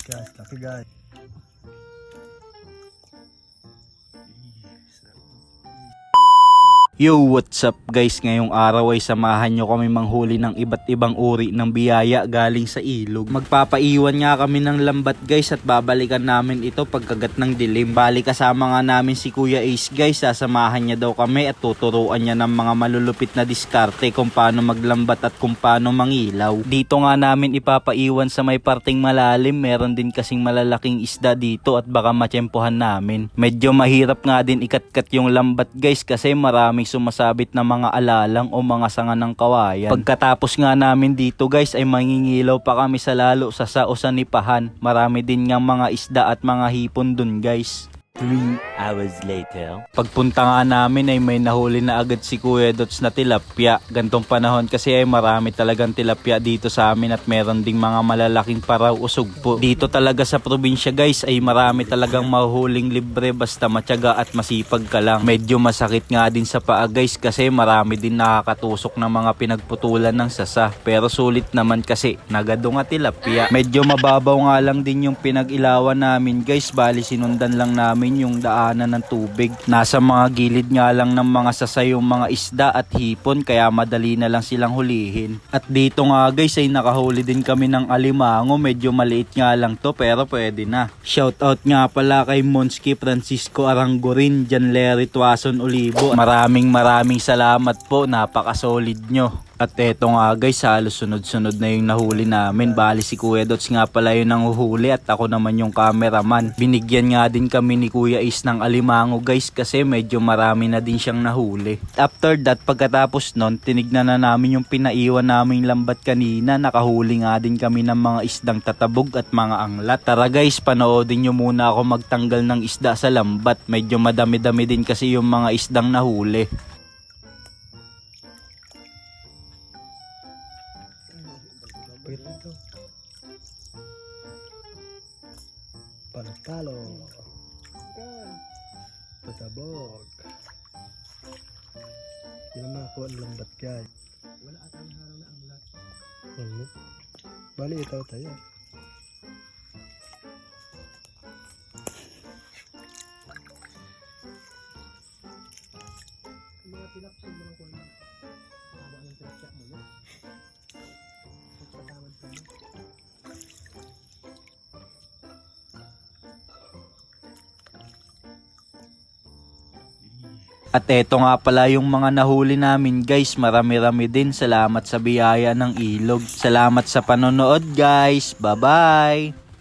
Guys, laki guys. Yo, what's up guys? Ngayong araw ay samahan nyo kami manghuli ng iba't ibang uri ng biyaya galing sa ilog. Magpapaiwan nga kami ng lambat guys at babalikan namin ito pagkagat ng dilim. Bali kasama nga namin si Kuya Ace guys, sasamahan niya daw kami at tuturuan niya ng mga malulupit na diskarte kung paano maglambat at kung paano mangilaw. Dito nga namin ipapaiwan sa may parting malalim, meron din kasing malalaking isda dito at baka matsyempohan namin. Medyo mahirap nga din ikatkat yung lambat guys kasi maraming sumasabit na mga alalang o mga sanga ng kawayan. Pagkatapos nga namin dito guys ay mangingilaw pa kami sa lalo sa sao sa Nipahan. Marami din ngang mga isda at mga hipon dun guys. 3 hours later. Pagpunta nga namin ay may nahuli na agad si Kuya Dots na tilapia. Gantong panahon kasi ay marami talagang tilapia dito sa amin at meron ding mga malalaking paraw o sugpo. Dito talaga sa probinsya guys ay marami talagang mahuhuling libre basta matyaga at masipag ka lang. Medyo masakit nga din sa paa guys kasi marami din nakakatusok ng mga pinagputulan ng sasa. Pero sulit naman kasi nagado nga tilapia. Medyo mababaw nga lang din yung pinag-ilawan namin guys, bali sinundan lang namin yung daanan ng tubig. Nasa mga gilid nga lang ng mga sasay yung mga isda at hipon kaya madali na lang silang hulihin. At dito nga guys ay nakahuli din kami ng alimango, medyo maliit nga lang to pero pwede na. Shoutout nga pala kay Monsky Francisco Arangorin, Jan Larry Tuason Olivo. Maraming salamat po, napaka-solid nyo. At eto nga guys, halos sunod-sunod na yung nahuli namin. Bali si Kuya Dots nga pala yung nanguhuli at ako naman yung cameraman. Binigyan nga din kami ni Kuya Ace ng alimango guys kasi medyo marami na din siyang nahuli. After that, pagkatapos nun, tinignan na namin yung pinaiwan naming lambat kanina. Nakahuli nga din kami ng mga isdang tatabog at mga anglat. Tara guys, panoodin nyo muna ako magtanggal ng isda sa lambat. Medyo madami-dami din kasi yung mga isdang nahuli. Ito. Palo-palo. Tatabog. Yan ang makakuha ng lambat guys. Wala atang harang na anglat. Bali ito tayo. Mga tilapsig mo lang kuha. Haba ng tilapsik mo yun. At eto nga pala yung mga nahuli namin guys, marami-rami din. Salamat sa biyaya ng ilog. Salamat sa panonood guys, bye bye!